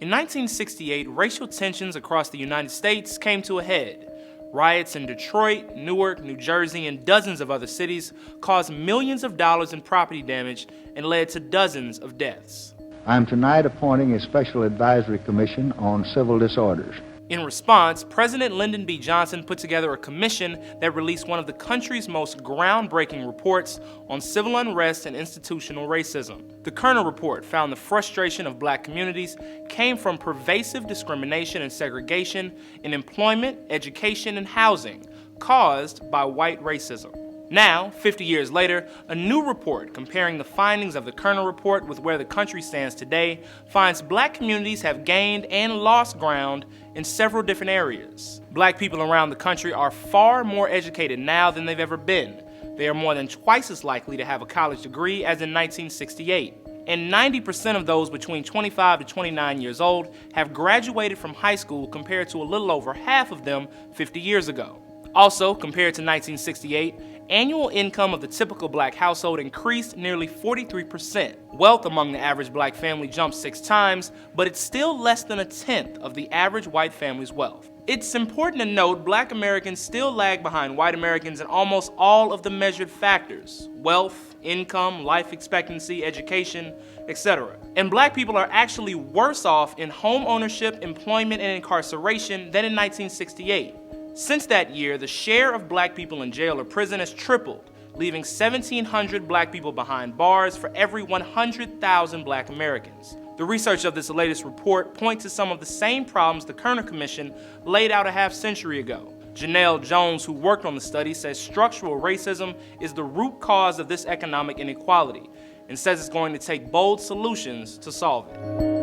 In 1968, racial tensions across the United States came to a head. Riots in Detroit, Newark, New Jersey, and dozens of other cities caused millions of dollars in property damage and led to dozens of deaths. I am tonight appointing a special advisory commission on civil disorders. In response, President Lyndon B. Johnson put together a commission that released one of the country's most groundbreaking reports on civil unrest and institutional racism. The Kerner report found the frustration of black communities came from pervasive discrimination and segregation in employment, education, and housing caused by white racism. Now, 50 years later, a new report comparing the findings of the Kerner report with where the country stands today finds black communities have gained and lost ground in several different areas. Black people around the country are far more educated now than they've ever been. They are more than twice as likely to have a college degree as in 1968. And 90% of those between 25 to 29 years old have graduated from high school compared to a little over half of them 50 years ago. Also, compared to 1968, annual income of the typical black household increased nearly 43%. Wealth among the average black family jumped 6 times, but it's still less than a tenth of the average white family's wealth. It's important to note black Americans still lag behind white Americans in almost all of the measured factors: wealth, income, life expectancy, education, etc. And black people are actually worse off in home ownership, employment, and incarceration than in 1968. Since that year, the share of black people in jail or prison has tripled, leaving 1,700 black people behind bars for every 100,000 black Americans. The research of this latest report points to some of the same problems the Kerner Commission laid out a half-century ago. Janelle Jones, who worked on the study, says structural racism is the root cause of this economic inequality and says it's going to take bold solutions to solve it.